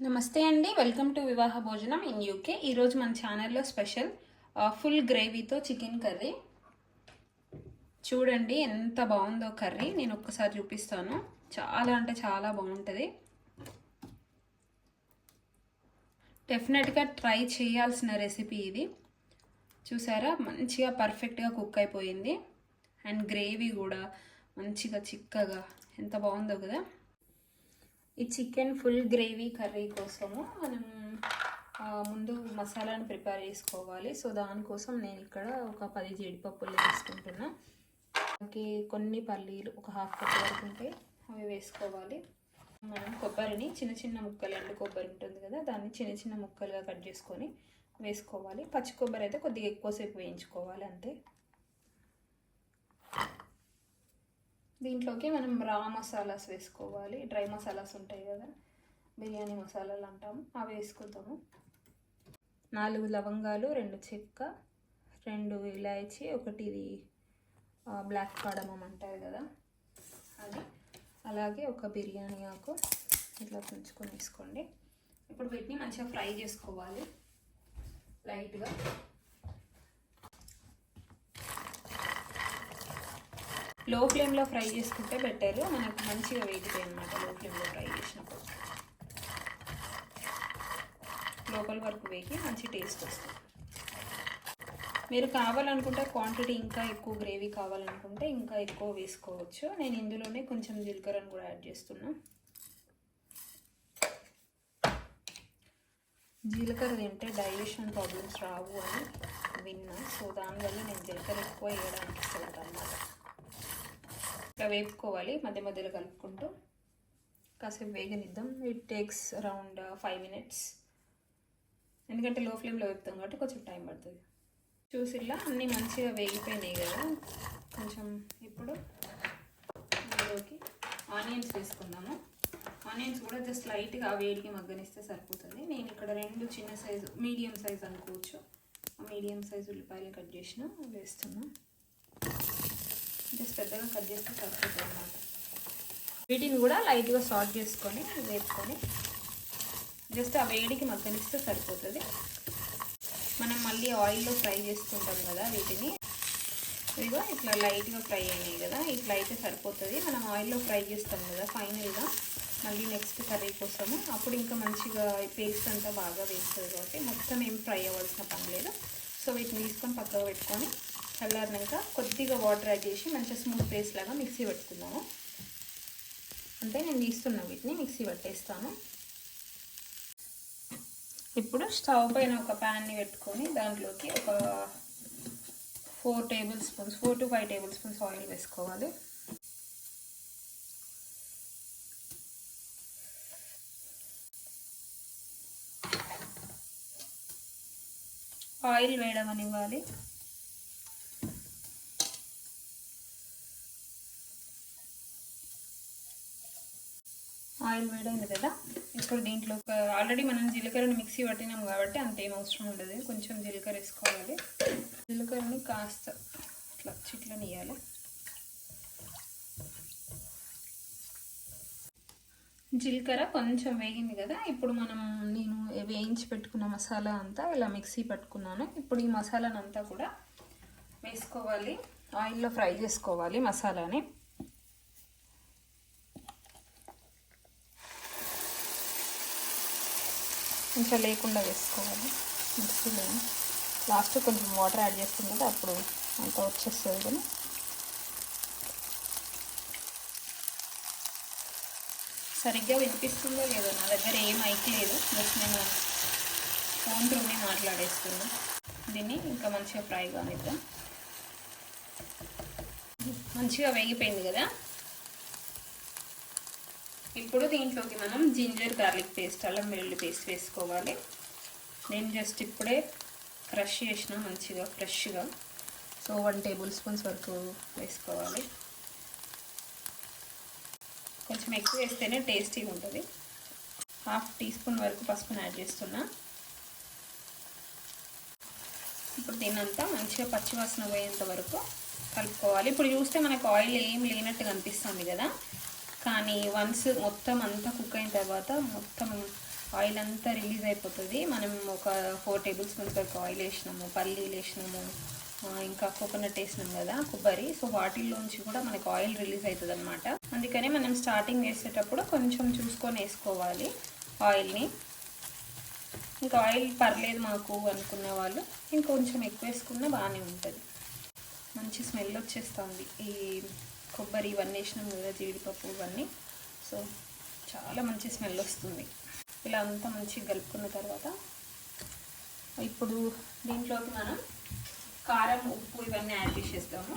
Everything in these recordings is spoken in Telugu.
నమస్తే అండి, వెల్కమ్ టు వివాహ భోజనం ఇన్ యూకే. ఈరోజు మన ఛానల్లో స్పెషల్ ఫుల్ గ్రేవీతో చికెన్ కర్రీ. చూడండి ఎంత బాగుందో కర్రీ. నేను ఒక్కసారి చూపిస్తాను. చాలా అంటే చాలా బాగుంటుంది. డెఫినెట్గా ట్రై చేయాల్సిన రెసిపీ ఇది. చూసారా, మంచిగా పర్ఫెక్ట్గా కుక్ అయిపోయింది. అండ్ గ్రేవీ కూడా మంచిగా చిక్కగా ఎంత బాగుందో కదా. ఈ చికెన్ ఫుల్ గ్రేవీ కర్రీ కోసము మనం ముందు మసాలాను ప్రిపేర్ చేసుకోవాలి. సో దానికోసం నేను ఇక్కడ ఒక 10 జీడిపప్పులు వేసుకుంటున్నా. అలాగే కొన్ని పల్లీలు ఒక హాఫ్ కప్ వరకు ఉంటే అవి వేసుకోవాలి. మనం కొబ్బరిని చిన్న చిన్న ముక్కలు, ఎండు కొబ్బరి ఉంటుంది కదా, దాన్ని చిన్న చిన్న ముక్కలుగా కట్ చేసుకొని వేసుకోవాలి. పచ్చి కొబ్బరి అయితే కొద్దిగా ఎక్కువసేపు వేయించుకోవాలి అంతే. దీంట్లోకి మనం రా మసాలాస్ వేసుకోవాలి. డ్రై మసాలాస్ ఉంటాయి కదా, బిర్యానీ మసాలాలు అంటాము, అవి వేసుకుంటాము. 4 లవంగాలు, 2 చెక్క, 2 ఇలాయచి, ఒకటి బ్లాక్ కార్డమమ్ అంటారు కదా అది, అలాగే ఒక బిర్యానీ ఆకు ఇట్లా తుంచుకొని వేసుకోండి. ఇప్పుడు వీటిని మంచిగా ఫ్రై చేసుకోవాలి లైట్గా. లో ఫ్లేమ్లో ఫ్రై చేసుకుంటే బెటర్, మనకు మంచిగా వేగుతాయి అన్నమాట. లో ఫ్లేమ్లో ఫ్రై చేసినప్పుడు లోపల వరకు వేగి మంచి టేస్ట్ వస్తుంది. మీరు కావాలనుకుంటే క్వాంటిటీ ఇంకా ఎక్కువ గ్రేవీ కావాలనుకుంటే ఇంకా ఎక్కువ వేసుకోవచ్చు. నేను ఇందులోనే కొంచెం జీలకర్రను కూడా యాడ్ చేస్తున్నా. జీలకర్ర తింటే డైజెషన్ ప్రాబ్లమ్స్ రావు అని విన్నా. సో దానివల్ల నేను జీలకర్ర ఎక్కువ వేయడానికి ఇష్టపడతాను అన్నమాట. ఇట్లా వేపుకోవాలి, మధ్య మధ్యలో కలుపుకుంటూ కాసేపు వేగనిద్దాం. It takes around 5 minutes. ఎందుకంటే లో ఫ్లేమ్లో వేపుతాం కాబట్టి కొంచెం టైం పడుతుంది. చూసిలా అన్నీ మంచిగా వేగిపోయినాయి కదా. కొంచెం ఇప్పుడు ఇందులోకి ఆనియన్స్ వేసుకుందాము. ఆనియన్స్ కూడా జస్ట్ లైట్గా వేడికి మగ్గనిస్తే సరిపోతుంది. నేను ఇక్కడ 2 చిన్న సైజు, మీడియం సైజు అనుకోవచ్చు, మీడియం సైజు ఉల్లిపాయలు కట్ చేసిన వేస్తున్నా. జస్ట్ పెద్దగా కట్ చేస్తే సరిపోతుంది అన్నమాట. వీటిని కూడా లైట్గా సాల్ట్ చేసుకొని వేపుకొని జస్ట్ ఆ వేడికి మగ్గనిస్తే సరిపోతుంది. మనం మళ్ళీ ఆయిల్లో ఫ్రై చేసుకుంటాం కదా వీటిని. ఇదిగో ఇట్లా లైట్గా ఫ్రై అయినాయి కదా, ఇట్లా అయితే సరిపోతుంది. మనం ఆయిల్లో ఫ్రై చేస్తాం కదా ఫైనల్గా మళ్ళీ నెక్స్ట్ కర్రీ కోసము, అప్పుడు ఇంకా మంచిగా పేస్ట్ అంతా బాగా వేస్తుంది కాబట్టి మొత్తం ఏం ఫ్రై అవ్వాల్సిన పని లేదు. సో వీటిని తీసుకొని పక్కకు పెట్టుకొని చల్లారినాక కొద్దిగా వాటర్ యాడ్ చేసి మంచిగా స్మూత్ పేస్ట్ లాగా మిక్సీ పెట్టుకుందాము. అంటే నేను తీస్తున్నా, వీటిని మిక్సీ పట్టేస్తాను. ఇప్పుడు స్టవ్ పైన ఒక ప్యాన్ని పెట్టుకొని దాంట్లోకి ఒక 4 to 5 tablespoons ఆయిల్ వేసుకోవాలి. ఆయిల్ వేయడమనివ్వాలి. ఆయిల్ వేడైంది కదా. ఇప్పుడు దీంట్లో ఆల్రెడీ మనం జీలకర్రని మిక్సీ పట్టినాం కాబట్టి అంతేం అవసరం ఉండదు. కొంచెం జీలకర్ర వేసుకోవాలి. జీలకర్రని కాస్త ఇట్లా చిట్లనియాలి. జీలకర్ర కొంచెం వేగింది కదా. ఇప్పుడు నేను వేయించి పెట్టుకున్న మసాలా అంతా ఇలా మిక్సీ పట్టుకున్నాను. ఇప్పుడు ఈ మసాలానంతా కూడా వేసుకోవాలి. ఆయిల్లో ఫ్రై చేసుకోవాలి మసాలాని. కొంచెం లేకుండా వేసుకోవాలి మిక్సీలో. లాస్ట్ కొంచెం వాటర్ యాడ్ చేస్తుంది కదా, అప్పుడు అంతా వచ్చేస్తుంది కానీ. సరిగ్గా వినిపిస్తుందో లేదో, నా దగ్గర ఏం అయితే లేదు, జస్ట్ నేను ఫోన్ త్రూనే మాట్లాడేస్తున్నాను. దీన్ని ఇంకా మంచిగా ఫ్రై కానిద్దాం. మంచిగా వేగిపోయింది కదా. ఇప్పుడు దీంట్లోకి మనం జింజర్ గార్లిక్ పేస్ట్, అల్లం వెల్లుల్లి పేస్ట్ వేసుకోవాలి. నేను జస్ట్ ఇప్పుడే క్రష్ చేసిన మంచిగా ఫ్రెష్గా. సో 1 tablespoon వరకు వేసుకోవాలి. కొంచెం ఎక్కువ వేస్తేనే టేస్టీగా ఉంటుంది. 1/2 teaspoon వరకు పసుపుని యాడ్ చేస్తున్నా. ఇప్పుడు దీన్నంతా మంచిగా పచ్చివాసన పోయేంత వరకు కలుపుకోవాలి. ఇప్పుడు చూస్తే మనకు ఆయిల్ ఏం లేనట్టుగా అనిపిస్తుంది కదా, కానీ వన్స్ మొత్తం అంతా కుక్ అయిన తర్వాత మొత్తం ఆయిల్ అంతా రిలీజ్ అయిపోతుంది. మనం ఒక 4 టేబుల్ స్పూన్స్ వరకు ఆయిల్ వేసినాము, పల్లీలు వేసినాము, ఇంకా కోకోనట్ వేసినాం కదా, కొబ్బరి. సో వాటిల్లోంచి కూడా మనకు ఆయిల్ రిలీజ్ అవుతుంది అనమాట. అందుకనే మనం స్టార్టింగ్ వేసేటప్పుడు కొంచెం చూసుకొని వేసుకోవాలి ఆయిల్ని. ఇంకా ఆయిల్ పర్లేదు మాకు అనుకున్న వాళ్ళు ఇంకొంచెం ఎక్కువ వేసుకున్నా బాగానే ఉంటుంది. మంచి స్మెల్ వచ్చేస్తుంది ఈ కొబ్బరి ఇవన్నీ వేసినాం కదా, జీడిపప్పు ఇవన్నీ. సో చాలా మంచి స్మెల్ వస్తుంది. ఇలా అంతా మంచిగా కలుపుకున్న తర్వాత ఇప్పుడు దీంట్లోకి మనం కారం, ఉప్పు ఇవన్నీ యాడ్ చేసేస్తాము.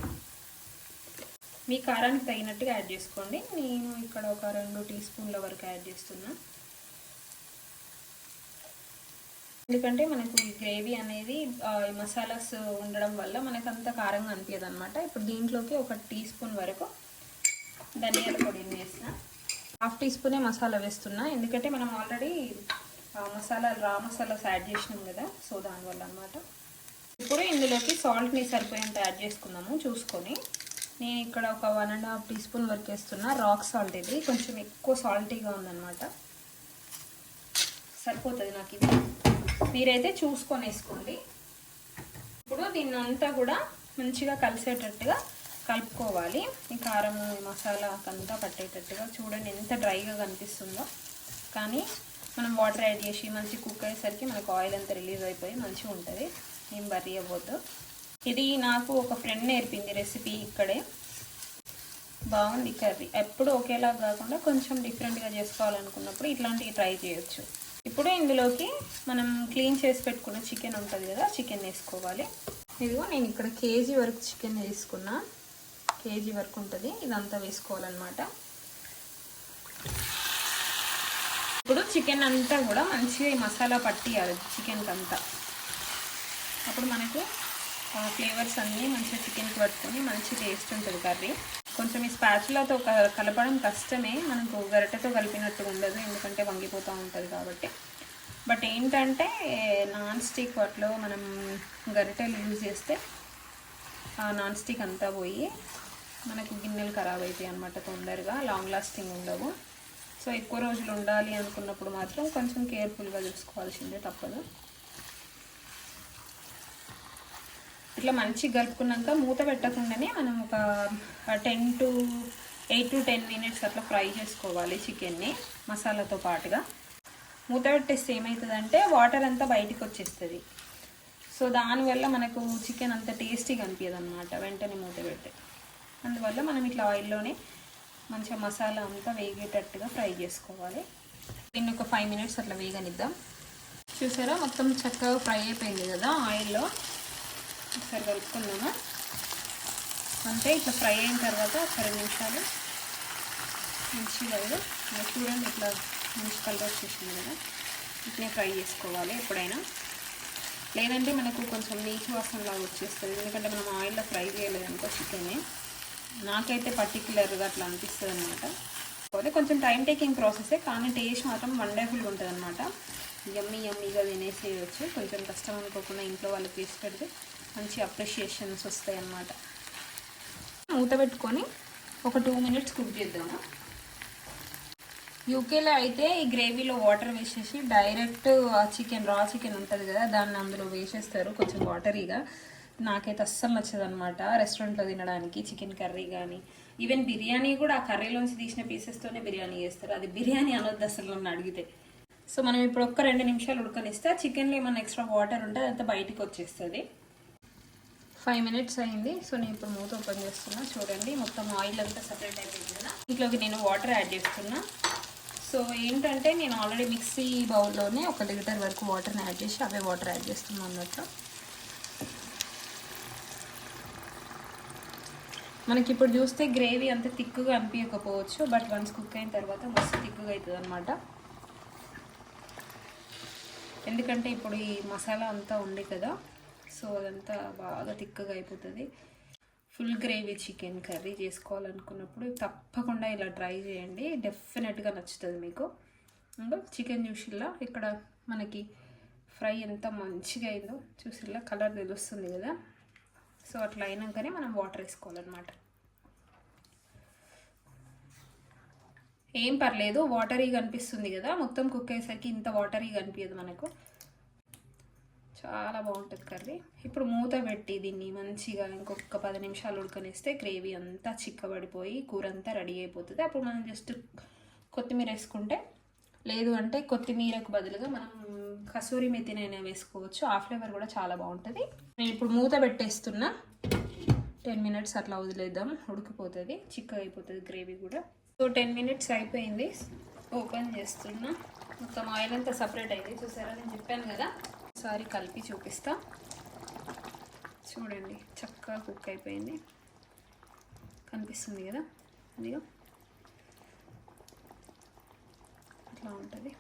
మీ కారానికి తగినట్టుగా యాడ్ చేసుకోండి. నేను ఇక్కడ ఒక 2 టీ స్పూన్ల వరకు యాడ్ చేస్తున్నా. ఎందుకంటే మనకు ఈ గ్రేవీ అనేది మసాలాస్ ఉండడం వల్ల మనకు అంత కారంగా అనిపించదు అనమాట. ఇప్పుడు దీంట్లోకి ఒక టీ స్పూన్ వరకు ధనియాల పొడిని వేసిన, 1/2 టీ స్పూనే మసాలా వేస్తున్నా. ఎందుకంటే మనం ఆల్రెడీ రా మసాలాస్ యాడ్ చేసినాం కదా, సో దానివల్ల అనమాట. ఇప్పుడు ఇందులోకి సాల్ట్ని సరిపోయేంత యాడ్ చేసుకుందాము చూసుకొని. నేను ఇక్కడ ఒక 1.5 టీ స్పూన్ వరకు వేస్తున్నా. రాక్ సాల్ట్, ఇది కొంచెం ఎక్కువ సాల్టీగా ఉందన్నమాట. సరిపోతుంది నాకు ఇది, మీరైతే చూసుకొని వేసుకోండి. ఇప్పుడు దీన్ని అంతా కూడా మంచిగా కలిసేటట్టుగా కలుపుకోవాలి. ఈ కారం మసాలా అంతా పట్టేటట్టుగా. చూడండి ఎంత డ్రైగా కనిపిస్తుందో, కానీ మనం వాటర్ యాడ్ చేసి మంచి కుక్ అయ్యేసరికి మనకు ఆయిల్ అంతా రిలీజ్ అయిపోయి మంచిగా ఉంటుంది. ఏం బర్రీ అవ్వద్దు. ఇది నాకు ఒక ఫ్రెండ్ నేర్పింది రెసిపీ. ఇక్కడే బాగుంది కర్రీ. ఎప్పుడు ఒకేలా కాకుండా కొంచెం డిఫరెంట్గా చేసుకోవాలనుకున్నప్పుడు ఇట్లాంటివి ట్రై చేయొచ్చు. ఇప్పుడు ఇందులోకి మనం క్లీన్ చేసి పెట్టుకున్న చికెన్ ఉంటుంది కదా, చికెన్ వేసుకోవాలి. ఇదిగో నేను ఇక్కడ కేజీ వరకు చికెన్ వేసుకున్నా. కేజీ వరకు ఉంటుంది, ఇదంతా వేసుకోవాలన్నమాట. ఇప్పుడు చికెన్ అంతా కూడా మంచిగా ఈ మసాలా పట్టియాలి చికెన్కి అంతా. అప్పుడు మనకు ఫ్లేవర్స్ అన్నీ మంచిగా చికెన్కి పట్టుకొని మంచి టేస్ట్ ఉంటుంది కర్రీ. కొంచెం ఈ స్పాచులాతో కలపడం కష్టమే, మనకు గరిటెతో కలిపినట్టు ఉండదు, ఎందుకంటే వంగిపోతూ ఉంటుంది కాబట్టి. బట్ ఏంటంటే నాన్ స్టిక్ వాటిలో మనం గరిటెలు యూజ్ చేస్తే ఆ నాన్ స్టిక్ అంతా పోయి మనకు గిన్నెలు ఖరాబ్ అవుతాయి అన్నమాట, తొందరగా లాంగ్ లాస్టింగ్ ఉండవు. సో ఎక్కువ రోజులు ఉండాలి అనుకున్నప్పుడు మాత్రం కొంచెం కేర్ఫుల్గా చూసుకోవాల్సిందే, తప్పదు. ఇట్లా మంచిగా కలుపుకున్నాక మూత పెట్టకుండానే మనం ఒక 8 to 10 మినిట్స్ అట్లా ఫ్రై చేసుకోవాలి చికెన్ని మసాలాతో పాటుగా. మూత పెట్టేస్తే ఏమవుతుందంటే వాటర్ అంతా బయటికి వచ్చేస్తుంది. సో దానివల్ల మనకు చికెన్ అంత టేస్టీగా అనిపించదు అనమాట వెంటనే మూత పెడితే. అందువల్ల మనం ఇట్లా ఆయిల్లోనే మంచిగా మసాలా అంతా వేగేటట్టుగా ఫ్రై చేసుకోవాలి. దీన్ని ఒక 5 మినిట్స్ అట్లా వేగనిద్దాం. చూసారా మొత్తం చక్కగా ఫ్రై అయిపోయింది కదా ఆయిల్లో. ఒకసారి కలుపుకుందామా. అంటే ఇట్లా ఫ్రై అయిన తర్వాత ఒక 2 నిమిషాలు మంచిగా చూడండి, ఇట్లా మంచి కలర్ వచ్చేసింది కదా, ఇట్లనే ఫ్రై చేసుకోవాలి ఎప్పుడైనా. లేదంటే మనకు కొంచెం నీచు వాసనలాగా వచ్చేస్తుంది, ఎందుకంటే మనం ఆయిల్లో ఫ్రై చేయలేదనుకో చికెన్ని. నాకైతే పర్టికులర్గా అట్లా అనిపిస్తుంది అనమాట. కాకపోతే కొంచెం టైం టేకింగ్ ప్రాసెసే, కానీ టేస్ట్ మాత్రం వండర్ఫుల్గా ఉంటుంది అనమాట. యమ్మీగా తినేసేయచ్చు. కొంచెం కష్టం అనుకోకుండా ఇంట్లో వాళ్ళకి వేసి పెడితే మంచి అప్రిషియేషన్స్ వస్తాయి అన్నమాట. మూత పెట్టుకొని ఒక 2 మినిట్స్ కుక్ చేద్దాము. యూకేలో అయితే ఈ గ్రేవీలో వాటర్ వేసేసి డైరెక్ట్ చికెన్, రా చికెన్ ఉంటుంది కదా, దాన్ని అందులో వేసేస్తారు కొంచెం వాటరీగా. నాకైతే అస్సలు నచ్చదు అనమాట రెస్టారెంట్లో తినడానికి. చికెన్ కర్రీ కానీ ఈవెన్ బిర్యానీ కూడా ఆ కర్రీలోంచి తీసిన పీసెస్తోనే బిర్యానీ చేస్తారు. అది బిర్యానీ అనొద్దు అసలు నన్ను అడిగితే. సో మనం ఇప్పుడు ఒక్క 2 నిమిషాలు ఉడకనిస్తే చికెన్లో ఏమైనా ఎక్స్ట్రా వాటర్ ఉంటే అదంతా బయటికి వచ్చేస్తుంది. 5 మినిట్స్ అయింది. సో నేను ఇప్పుడు మూత ఓపెన్ చేస్తున్నా. చూడండి మొత్తం ఆయిల్ అంతా సపరేట్ అయిపోయింది కదా. ఇంట్లోకి నేను వాటర్ యాడ్ చేస్తున్నా. సో ఏంటంటే నేను ఆల్రెడీ మిక్సీ బౌల్లోనే 1 లీటర్ వరకు వాటర్ని యాడ్ చేసి అవే వాటర్ యాడ్ చేస్తున్నాను అన్నట్లు. మనకి ఇప్పుడు చూస్తే గ్రేవీ అంత థిక్గా అనిపించకపోవచ్చు, బట్ వన్స్ కుక్ అయిన తర్వాత మస్తు థిక్గా అవుతుంది అనమాట. ఎందుకంటే ఇప్పుడు ఈ మసాలా అంతా ఉంది కదా, సో అదంతా బాగా థిక్గా అయిపోతుంది. ఫుల్ గ్రేవీ చికెన్ కర్రీ చేసుకోవాలనుకున్నప్పుడు తప్పకుండా ఇలా ట్రై చేయండి, డెఫినెట్గా నచ్చుతుంది మీకు. ఇంకా చికెన్ చూసిల్లా ఇక్కడ మనకి ఫ్రై ఎంత మంచిగా అయిందో చూసిల్లా, కలర్ తెలుస్తుంది కదా. సో అట్లా అయినాకనే మనం వాటర్ వేసుకోవాలన్నమాట. ఏం పర్లేదు, వాటరీగా అనిపిస్తుంది కదా, మొత్తం కుక్ అయ్యేసరికి ఇంత వాటరీగా అనిపించదు మనకు. చాలా బాగుంటుంది కర్రీ. ఇప్పుడు మూత పెట్టి దీన్ని మంచిగా ఇంకొక 10 నిమిషాలు ఉడకనిస్తే గ్రేవీ అంతా చిక్కబడిపోయి కూర అంతా రెడీ అయిపోతుంది. అప్పుడు మనం జస్ట్ కొత్తిమీర వేసుకుంటే, లేదు అంటే కొత్తిమీరకు బదులుగా మనం కసూరి మెతినైనా వేసుకోవచ్చు. ఆ ఫ్లేవర్ కూడా చాలా బాగుంటుంది. నేను ఇప్పుడు మూత పెట్టేస్తున్నా, 10 మినిట్స్ అట్లా వదిలేద్దాం, ఉడికిపోతుంది, చిక్కగా అయిపోతుంది గ్రేవీ కూడా. సో 10 మినిట్స్ అయిపోయింది, ఓపెన్ చేస్తున్నా. మొత్తం ఆయిల్ అంతా సపరేట్ అయింది, చూసారా, నేను చెప్పాను కదా. ఒకసారి కలిపి చూపిస్తా, చూడండి చక్కగా కుక్ అయిపోయింది, కనిపిస్తుంది కదా, అదిగో అట్లా ఉంటుంది,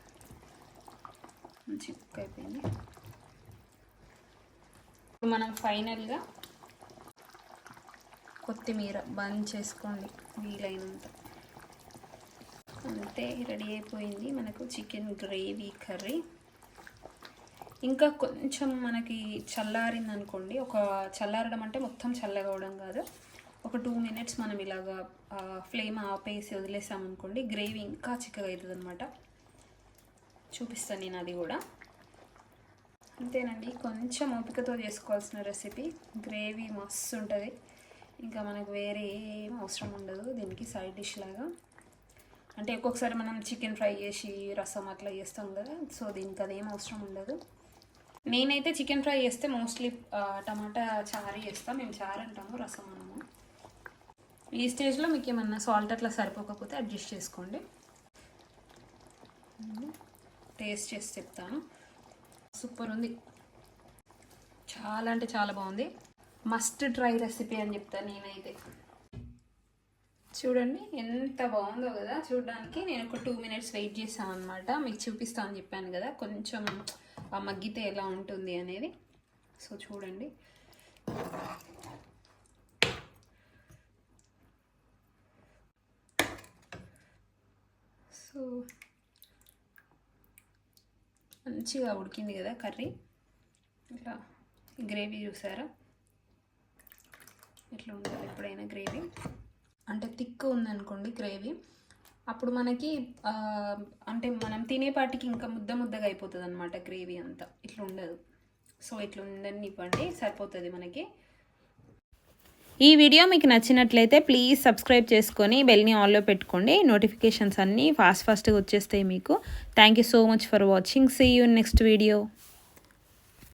మంచి కుక్ అయిపోయింది. ఇప్పుడు మనం ఫైనల్గా కొత్తిమీర బంద్ చేసుకోండి వీలైనంత. అంతే, రెడీ అయిపోయింది మనకు చికెన్ గ్రేవీ కర్రీ. ఇంకా కొంచెం మనకి చల్లారింది అనుకోండి, ఒక చల్లారడం అంటే మొత్తం చల్లగా అవడం కాదు, ఒక 2 మినిట్స్ మనం ఇలాగా ఫ్లేమ్ ఆపేసి వదిలేసామనుకోండి, గ్రేవీ ఇంకా చిక్కగా అవుతుంది అనమాట. చూపిస్తాను నేను అది కూడా. అంతేనండి, కొంచెం ఓపికతో చేసుకోవాల్సిన రెసిపీ. గ్రేవీ మస్తు ఉంటుంది, ఇంకా మనకు వేరే ఏం అవసరం ఉండదు దీనికి సైడ్ డిష్ లాగా. అంటే ఒక్కొక్కసారి మనం చికెన్ ఫ్రై చేసి రసం అట్లా చేస్తాం కదా, సో దీనికి అదేం అవసరం ఉండదు. నేనైతే చికెన్ ఫ్రై చేస్తే మోస్ట్లీ టమాటా చారు చేస్తాం, మేము చారు అంటాము, రసం అనము. ఈ స్టేజ్లో మీకు ఏమన్నా సాల్ట్ అట్లా సరిపోకపోతే అడ్జస్ట్ చేసుకోండి. టేస్ట్ చేసి చెప్తాను. సూపర్ ఉంది, చాలా అంటే చాలా బాగుంది, మస్ట్ ట్రై రెసిపీ అని చెప్తాను నేనైతే. చూడండి ఎంత బాగుందో కదా చూడడానికి. నేను ఒక 2 మినిట్స్ వెయిట్ చేసాను అనమాట, మీకు చూపిస్తాను అని చెప్పాను కదా, కొంచెం ఆ మగ్గితే ఎలా ఉంటుంది అనేది. సో చూడండి, సో మంచిగా ఉడికింది కదా కర్రీ. ఇట్లా గ్రేవీ చూసారా ఇట్లా ఉండాలి ఎప్పుడైనా గ్రేవీ. అంటే థిక్ ఉందనుకోండి గ్రేవీ, అప్పుడు మనకి అంటే మనం తినేపాటికి ఇంకా ముద్దగా అయిపోతుంది అనమాట గ్రేవీ అంతా, ఇట్లా ఉండదు. సో ఇట్లా ఉందని ఇవ్వండి, సరిపోతుంది మనకి. ఈ వీడియో మీకు నచ్చినట్లయితే ప్లీజ్ సబ్స్క్రైబ్ చేసుకొని బెల్ని ఆన్లో పెట్టుకోండి, నోటిఫికేషన్స్ అన్నీ ఫాస్ట్గా వచ్చేస్తాయి మీకు. Thank you so much for watching, see you next video.